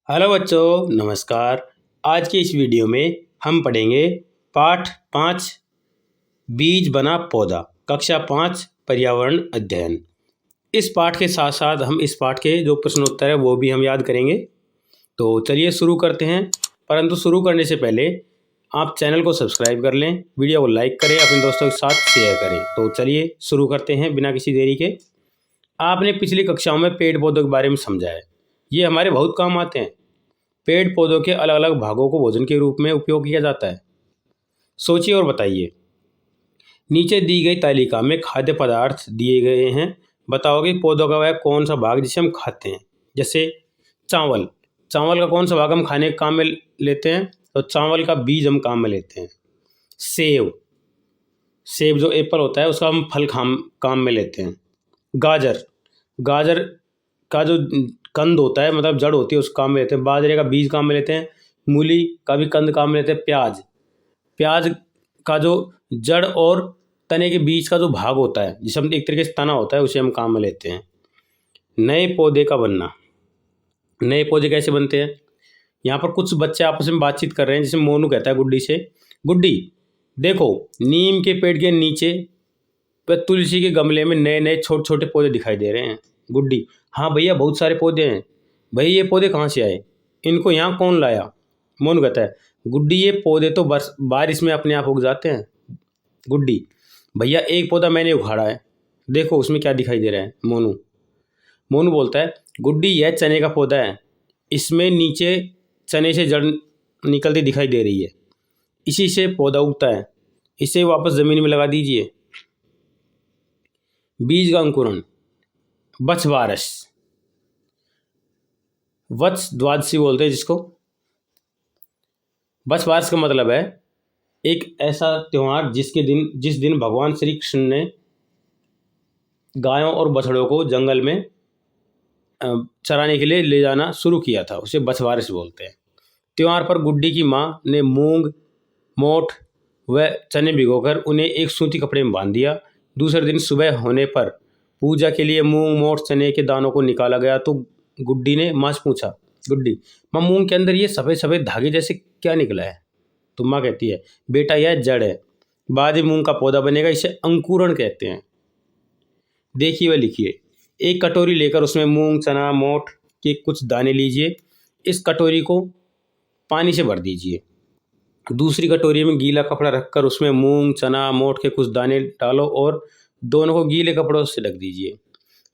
Hello बच्चों, नमस्कार। आज की इस वीडियो में हम पढ़ेंगे पाठ 5 बीज बना पौधा, कक्षा 5 पर्यावरण अध्ययन। इस पाठ के साथ साथ हम इस पाठ के जो प्रश्नोत्तर है वो भी हम याद करेंगे। तो चलिए शुरू करते हैं। परंतु शुरू करने से पहले आप चैनल को सब्सक्राइब कर लें, वीडियो को लाइक करें, अपने दोस्तों के साथ शेयर करें। तो चलिए शुरू करते हैं बिना किसी देरी के। आपने पिछली कक्षाओं में पेड़ पौधों के बारे में समझा है। ये हमारे बहुत काम आते हैं। पेड़ पौधों के अलग अलग भागों को भोजन के रूप में उपयोग किया जाता है। सोचिए और बताइए। नीचे दी गई तालिका में खाद्य पदार्थ दिए गए हैं। बताओ कि पौधों का वह कौन सा भाग जिसे हम खाते हैं। जैसे चावल, चावल का कौन सा भाग हम खाने के काम में लेते हैं? तो चावल का बीज हम काम में लेते हैं। सेब, सेब जो एप्पल होता है उसका हम फल काम में लेते हैं। गाजर, गाजर का जो कंद होता है, मतलब जड़ होती है, उस काम में लेते हैं। बाजरे का बीज काम में लेते हैं। मूली का भी कंद काम में लेते हैं। प्याज, प्याज का जो जड़ और तने के बीच का जो भाग होता है, जिसे हम एक तरीके से तना होता है, उसे हम काम में लेते हैं। नए पौधे का बनना, नए पौधे कैसे बनते हैं? यहाँ पर कुछ बच्चे आपस में बातचीत कर रहे हैं, जिसे मोनू कहता है गुड्डी से, गुड्डी देखो, नीम के पेड़ के नीचे व तुलसी के गमले में नए नए छोटे छोटे पौधे दिखाई दे रहे हैं। गुड्डी, हाँ भैया, बहुत सारे पौधे हैं। भैया ये पौधे कहाँ से आए? इनको यहाँ कौन लाया? मोनू कहता है, गुड्डी ये पौधे तो बारिश में अपने आप उग जाते हैं। गुड्डी, भैया एक पौधा मैंने उखाड़ा है, देखो उसमें क्या दिखाई दे रहा है। मोनू मोनू बोलता है, गुड्डी यह चने का पौधा है, इसमें नीचे चने से जड़ निकलती दिखाई दे रही है, इसी से पौधा उगता है, इसे वापस ज़मीन में लगा दीजिए। बीज का अंकुरण, बछवारस, वत्स द्वादशी बोलते हैं जिसको। बछवारस का मतलब है एक ऐसा त्यौहार जिस दिन भगवान श्री कृष्ण ने गायों और बछड़ों को जंगल में चराने के लिए ले जाना शुरू किया था, उसे बछवारस बोलते हैं। त्यौहार पर गुड्डी की माँ ने मूंग, मोठ व चने भिगोकर उन्हें एक सूती कपड़े में बांध दिया। दूसरे दिन सुबह होने पर पूजा के लिए मूंग, मोठ, चने के दानों को निकाला गया तो गुड्डी ने माँ से पूछा, गुड्डी माँ, मूंग के अंदर ये सफ़ेद सफ़ेद धागे जैसे क्या निकला है? तो माँ कहती है, बेटा यह जड़ है, बाद में मूंग का पौधा बनेगा, इसे अंकुरण कहते हैं। देखिए व लिखिए। एक कटोरी लेकर उसमें मूंग, चना, मोठ के कुछ दाने लीजिए। इस कटोरी को पानी से भर दीजिए। दूसरी कटोरी में गीला कपड़ा रखकर उसमें मूंग, चना, मोठ के कुछ दाने डालो और दोनों को गीले कपड़ों से ढक दीजिए।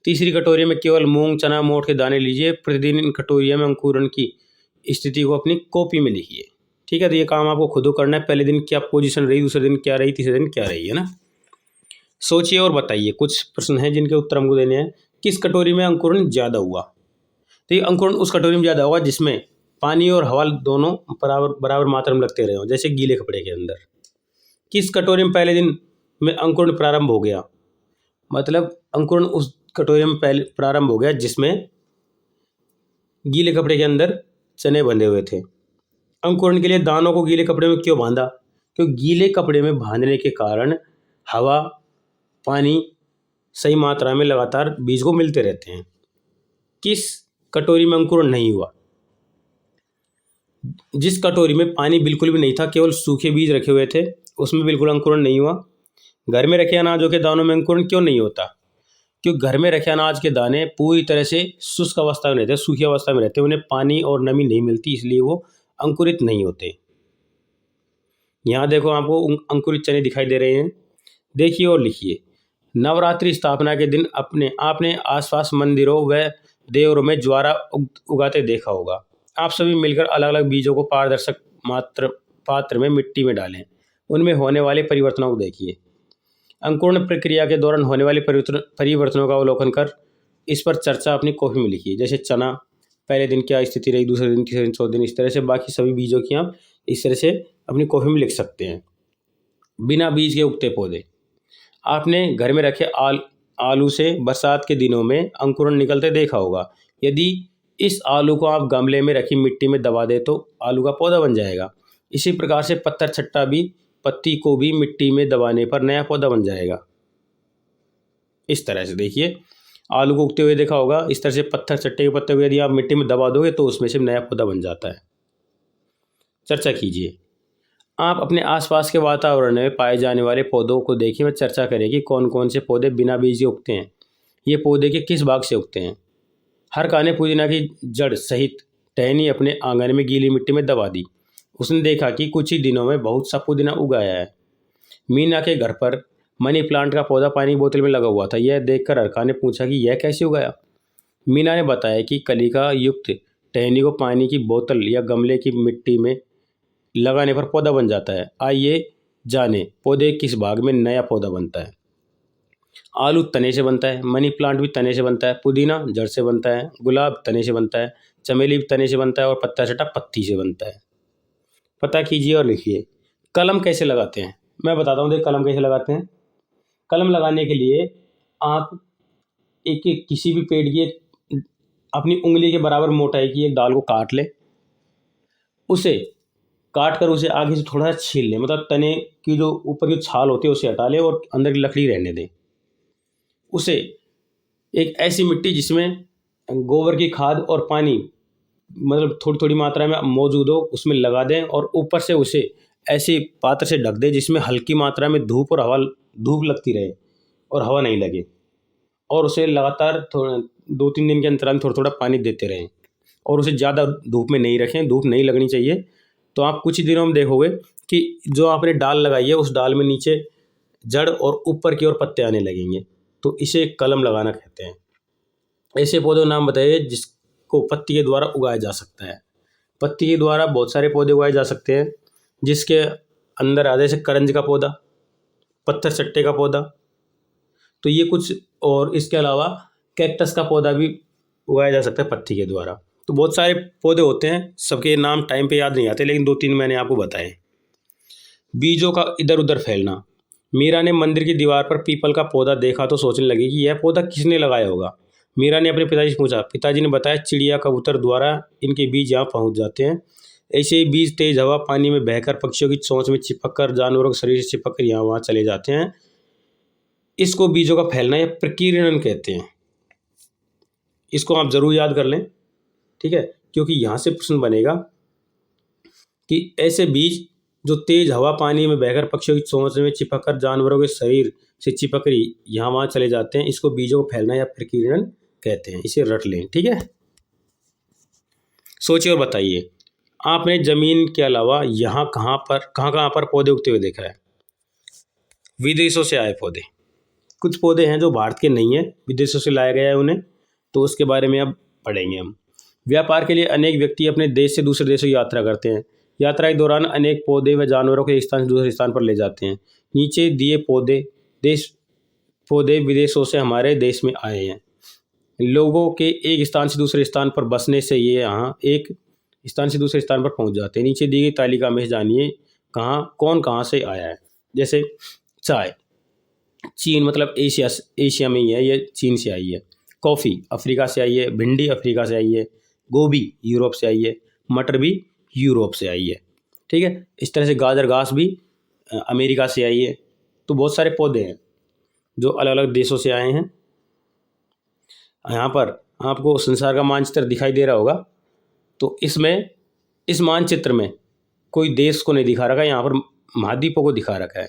तीसरी कटोरी में केवल मूंग, चना, मोठ के दाने लीजिए। प्रतिदिन इन कटोरियों में अंकुरण की स्थिति को अपनी कॉपी में लिखिए। ठीक है, तो ये काम आपको खुद करना है। पहले दिन क्या पोजीशन रही, दूसरे दिन क्या रही, तीसरे दिन क्या रही, है ना। सोचिए और बताइए। कुछ प्रश्न हैं जिनके उत्तर हमको देने हैं। किस कटोरी में अंकुरण ज़्यादा हुआ? तो ये अंकुरण उस कटोरी में ज़्यादा हुआ जिसमें पानी और हवा दोनों बराबर मात्रा में लगते रहे हों, जैसे गीले कपड़े के अंदर। किस कटोरी में पहले दिन में अंकुरण प्रारंभ हो गया? मतलब अंकुरण उस कटोरी में पहले प्रारंभ हो गया जिसमें गीले कपड़े के अंदर चने बंधे हुए थे। अंकुरण के लिए दानों को गीले कपड़े में क्यों बांधा? क्योंकि गीले कपड़े में बांधने के कारण हवा, पानी सही मात्रा में लगातार बीज को मिलते रहते हैं। किस कटोरी में अंकुरण नहीं हुआ? जिस कटोरी में पानी बिल्कुल भी नहीं था, केवल सूखे बीज रखे हुए थे, उसमें बिल्कुल अंकुरण नहीं हुआ। घर में रखे अनाजों के दानों में अंकुरण क्यों नहीं होता? क्योंकि घर में रखे अनाज के दाने पूरी तरह से शुष्क अवस्था में रहते हैं, सूखी अवस्था में रहते हैं, उन्हें पानी और नमी नहीं मिलती, इसलिए वो अंकुरित नहीं होते। यहाँ देखो, आपको अंकुरित चने दिखाई दे रहे हैं। देखिए और लिखिए। नवरात्रि स्थापना के दिन आपने आसपास मंदिरों व देवरों में ज्वारा उगाते देखा होगा। आप सभी मिलकर अलग अलग बीजों को पारदर्शक पात्र में मिट्टी में डालें। उनमें होने वाले परिवर्तनों को देखिए। अंकुरण प्रक्रिया के दौरान होने वाले परिवर्तनों का अवलोकन कर इस पर चर्चा अपनी कॉपी में लिखिए। जैसे चना, पहले दिन क्या स्थिति रही, दूसरे दिन, तीसरे दिन, चौथे दिन, इस तरह से बाकी सभी बीजों की आप इस तरह से अपनी कॉपी में लिख सकते हैं। बिना बीज के उगते पौधे। आपने घर में रखे आलू से बरसात के दिनों में अंकुरण निकलते देखा होगा। यदि इस आलू को आप गमले में रखी मिट्टी में दबा दें तो आलू का पौधा बन जाएगा। इसी प्रकार से पत्ती को भी मिट्टी में दबाने पर नया पौधा बन जाएगा। इस तरह से देखिए। आलू को उगते हुए देखा होगा। इस तरह से पत्थर चट्टे के पत्ते को यदि आप मिट्टी में दबा दोगे तो उसमें से नया पौधा बन जाता है। चर्चा कीजिए। आप अपने आसपास के वातावरण में पाए जाने वाले पौधों को देखिए व चर्चा करें कि कौन कौन से पौधे बिना बीज के उगते हैं। ये पौधे के किस भाग से उगते हैं। हर काने पुदीना की जड़ सहित टहनी अपने आंगन में गीली मिट्टी में दबा दी। उसने देखा कि कुछ ही दिनों में बहुत सा पुदीना उगाया है। मीना के घर पर मनी प्लांट का पौधा पानी की बोतल में लगा हुआ था। यह देखकर हरका ने पूछा कि यह कैसे उगाया। मीना ने बताया कि कलिका युक्त टहनी को पानी की बोतल या गमले की मिट्टी में लगाने पर पौधा बन जाता है। आइए जाने पौधे किस भाग में नया पौधा बनता है। आलू तने से बनता है, मनी प्लांट भी तने से बनता है, पुदीना जड़ से बनता है, गुलाब तने से बनता है, चमेली भी तने से बनता है और पत्ता छटा पत्ती से बनता है। पता कीजिए और लिखिए। कलम कैसे लगाते हैं। मैं बताता हूँ देख कलम कैसे लगाते हैं। कलम लगाने के लिए आप एक एक किसी भी पेड़ की अपनी उंगली के बराबर मोटाई की एक डाल को काट लें। उसे काट कर उसे आगे से थोड़ा सा छील लें, मतलब तने की जो ऊपर की छाल होती है उसे हटा लें और अंदर की लकड़ी रहने दें। उसे एक ऐसी मिट्टी जिसमें गोबर की खाद और पानी मतलब थोड़ी थोड़ी मात्रा में मौजूद हो उसमें लगा दें और ऊपर से उसे ऐसी पात्र से ढक दें जिसमें हल्की मात्रा में धूप और हवा धूप लगती रहे और हवा नहीं लगे, और उसे लगातार 2-3 दिन के अंतराल थोड़ा थोड़ा पानी देते रहें और उसे ज़्यादा धूप में नहीं रखें, धूप नहीं लगनी चाहिए। तो आप कुछ ही दिनों में देखोगे कि जो आपने डाल लगाई है उस डाल में नीचे जड़ और ऊपर की ओर पत्ते आने लगेंगे। तो इसे कलम लगाना कहते हैं। ऐसे पौधों नाम बताइए जिसको पत्ती के द्वारा उगाया जा सकता है। पत्ती के द्वारा बहुत सारे पौधे उगाए जा सकते हैं, जिसके अंदर आ जैसे करंज का पौधा, पत्थर चट्टे का पौधा, तो ये कुछ, और इसके अलावा कैक्टस का पौधा भी उगाया जा सकता है पत्ती के द्वारा। तो बहुत सारे पौधे होते हैं, सबके नाम टाइम पे याद नहीं आते, लेकिन 2-3 मैंने आपको बताए। बीजों का इधर उधर फैलना। मीरा ने मंदिर की दीवार पर पीपल का पौधा देखा तो सोचने लगी कि यह पौधा किसने लगाया होगा। मीरा ने अपने पिताजी से पूछा। पिताजी ने बताया चिड़िया कबूतर द्वारा इनके बीज यहाँ पहुँच जाते हैं। ऐसे ही बीज तेज हवा पानी में बहकर पक्षियों की चोंच में चिपक कर जानवरों के शरीर से चिपक कर यहाँ वहाँ चले जाते हैं। इसको बीजों का फैलना या प्रकीर्णन कहते हैं। इसको आप जरूर याद कर लें, ठीक है, क्योंकि यहाँ से प्रश्न बनेगा कि ऐसे बीज जो तेज हवा पानी में बहकर पक्षियों की चोंच में चिपक कर जानवरों के शरीर से चिपक कर यहाँ वहाँ चले जाते हैं, इसको बीजों को फैलना या प्रकीर्णन कहते हैं। इसे रट लें, ठीक है। सोचिए और बताइए, आपने जमीन के अलावा यहाँ कहाँ पर पौधे उगते हुए देखा है। विदेशों से आए पौधे। कुछ पौधे हैं जो भारत के नहीं है, विदेशों से लाया गया है उन्हें, तो उसके बारे में अब पढ़ेंगे हम। व्यापार के लिए अनेक व्यक्ति अपने देश से दूसरे देशों की यात्रा करते हैं। यात्रा के दौरान अनेक पौधे व जानवरों को एक स्थान से दूसरे स्थान पर ले जाते हैं। नीचे दिए पौधे विदेशों से हमारे देश में आए हैं। लोगों के एक स्थान से दूसरे स्थान पर बसने से ये यहाँ एक स्थान से दूसरे स्थान पर पहुँच जाते हैं। नीचे दी गई तालिका में जानिए कौन कहाँ से आया है। जैसे चाय, चीन मतलब एशिया में ही है, ये चीन से आई है। कॉफ़ी अफ्रीका से आई है। भिंडी अफ्रीका से आई है। गोभी यूरोप से आई है। मटर भी यूरोप से आई है, ठीक है। इस तरह से गाजर घास भी अमेरिका से आई है। तो बहुत सारे पौधे हैं जो अलग अलग देशों से आए हैं। यहाँ पर आपको संसार का मानचित्र दिखाई दे रहा होगा, तो इसमें इस मानचित्र में कोई देश को नहीं दिखा रखा है, यहाँ पर महाद्वीपों को दिखा रखा है।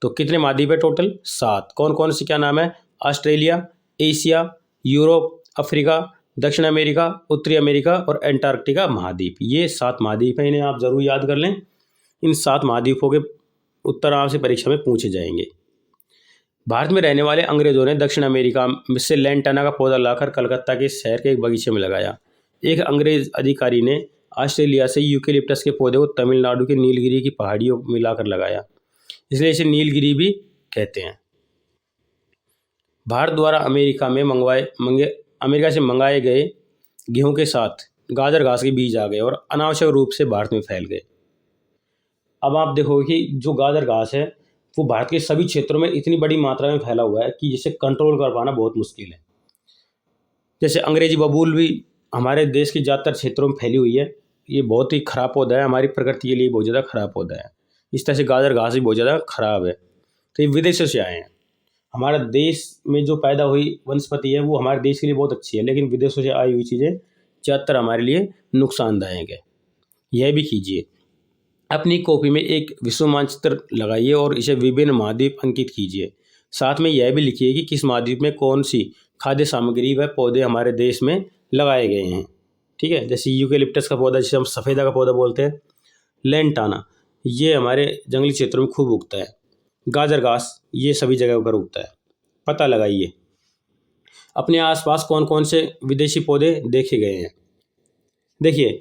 तो कितने महाद्वीप है टोटल? 7। कौन कौन से, क्या नाम है? ऑस्ट्रेलिया, एशिया, यूरोप, अफ्रीका, दक्षिण अमेरिका, उत्तरी अमेरिका और एंटार्क्टिका महाद्वीप। ये 7 महाद्वीप हैं, इन्हें आप जरूर याद कर लें। इन 7 महाद्वीपों के उत्तर आपसे परीक्षा में पूछे जाएंगे। भारत में रहने वाले अंग्रेजों ने दक्षिण अमेरिका से लैंटाना का पौधा लाकर कलकत्ता के शहर के एक बगीचे में लगाया। एक अंग्रेज अधिकारी ने ऑस्ट्रेलिया से यूकेलिप्टस के पौधे को तमिलनाडु के नीलगिरी की पहाड़ियों में लाकर लगाया, इसलिए इसे नीलगिरी भी कहते हैं। भारत द्वारा अमेरिका से मंगाए गए गेहूं के साथ गाजर घास के बीज आ गए और अनावश्यक रूप से भारत में फैल गए। अब आप देखोगे कि जो गाजर घास है वो भारत के सभी क्षेत्रों में इतनी बड़ी मात्रा में फैला हुआ है कि जिसे कंट्रोल कर पाना बहुत मुश्किल है। जैसे अंग्रेजी बबूल भी हमारे देश के ज़्यादातर क्षेत्रों में फैली हुई है। ये बहुत ही खराब पौधा है, हमारी प्रकृति के लिए बहुत ज़्यादा खराब पौधा है। इस तरह से गाजर घास भी बहुत ज़्यादा खराब है। तो ये विदेशों से आए हैं। हमारा देश में जो पैदा हुई वनस्पति है वो हमारे देश के लिए बहुत अच्छी है, लेकिन विदेशों से आई हुई चीज़ें ज़्यादातर हमारे लिए नुकसानदायक है। यह भी कीजिए, अपनी कॉपी में एक विश्व मानचित्र लगाइए और इसे विभिन्न महाद्वीप अंकित कीजिए। साथ में यह भी लिखिए कि किस महाद्वीप में कौन सी खाद्य सामग्री व पौधे हमारे देश में लगाए गए हैं। ठीक है, जैसे यूकेलिप्टस का पौधा, जिसे हम सफ़ेदा का पौधा बोलते हैं। लेंटाना, ये हमारे जंगली क्षेत्रों में खूब उगता है। गाजर घास, ये सभी जगह पर उगता है। पता लगाइए अपने आसपास कौन कौन से विदेशी पौधे देखे गए हैं। देखिए,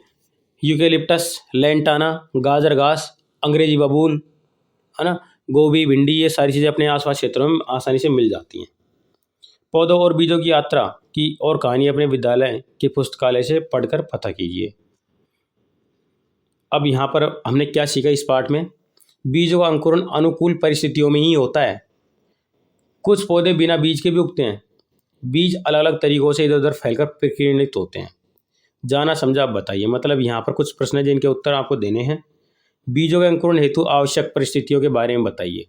यूकेलिप्टस, लेंटाना, गाजर घास, अंग्रेजी बबूल, है ना, गोभी, भिंडी, ये सारी चीज़ें अपने आसपास क्षेत्रों में आसानी से मिल जाती हैं। पौधों और बीजों की यात्रा की और कहानी अपने विद्यालय के पुस्तकालय से पढ़कर पता कीजिए। अब यहाँ पर हमने क्या सीखा इस पाठ में? बीजों का अंकुरण अनुकूल परिस्थितियों में ही होता है। कुछ पौधे बिना बीज के भी उगते हैं। बीज अलग अलग तरीकों से इधर उधर फैलकर प्रकीर्णित होते हैं। जाना समझा आप बताइए। मतलब यहाँ पर कुछ प्रश्न है जिनके उत्तर आपको देने हैं। बीजों के अंकुरण हेतु आवश्यक परिस्थितियों के बारे में बताइए।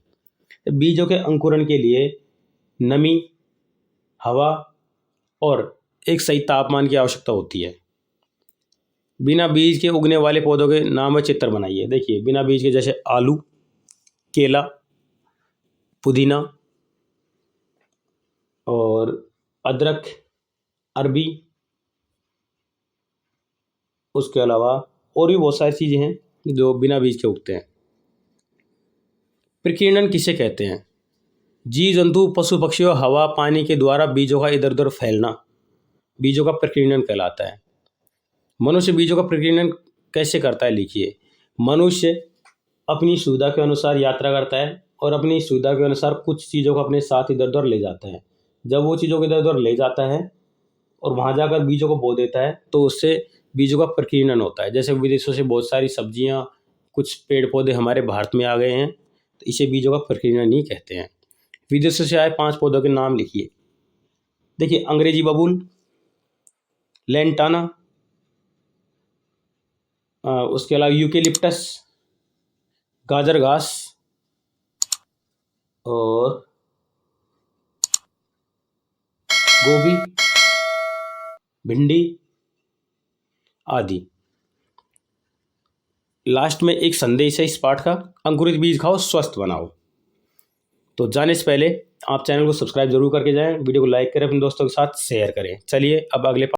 बीजों के अंकुरण के लिए नमी, हवा और एक सही तापमान की आवश्यकता होती है। बिना बीज के उगने वाले पौधों के नाम व चित्र बनाइए। देखिए, बिना बीज के जैसे आलू, केला, पुदीना और अदरक, अरबी, उसके अलावा और भी बहुत सारी चीज़ें हैं जो बिना बीज के उगते हैं। प्रकीर्णन किसे कहते हैं? जीव जंतु, पशु पक्षियों, हवा, पानी के द्वारा बीजों का इधर उधर फैलना बीजों का प्रकीर्णन कहलाता है। मनुष्य बीजों का प्रकीर्णन कैसे करता है? लिखिए, मनुष्य अपनी सुविधा के अनुसार यात्रा करता है और अपनी सुविधा के अनुसार कुछ चीज़ों को अपने साथ इधर उधर ले जाता है। जब वो चीज़ों को इधर उधर ले जाता है और वहाँ जाकर बीजों को बो देता है तो उससे बीजों का प्रकीर्णन होता है। जैसे विदेशों से बहुत सारी सब्जियाँ, कुछ पेड़ पौधे हमारे भारत में आ गए हैं, तो इसे बीजों का प्रकीर्णन ही कहते हैं। विदेशों से आए 5 पौधों के नाम लिखिए। देखिए, अंग्रेजी बबूल, लेंटाना, उसके अलावा यूकेलिप्टस, गाजर घास और गोभी, भिंडी आदि। लास्ट में एक संदेश है इस पाठ का, अंकुरित बीज खाओ, स्वस्थ बनाओ। तो जाने से पहले आप चैनल को सब्सक्राइब जरूर करके जाएं, वीडियो को लाइक करें, अपने दोस्तों के साथ शेयर करें। चलिए अब अगले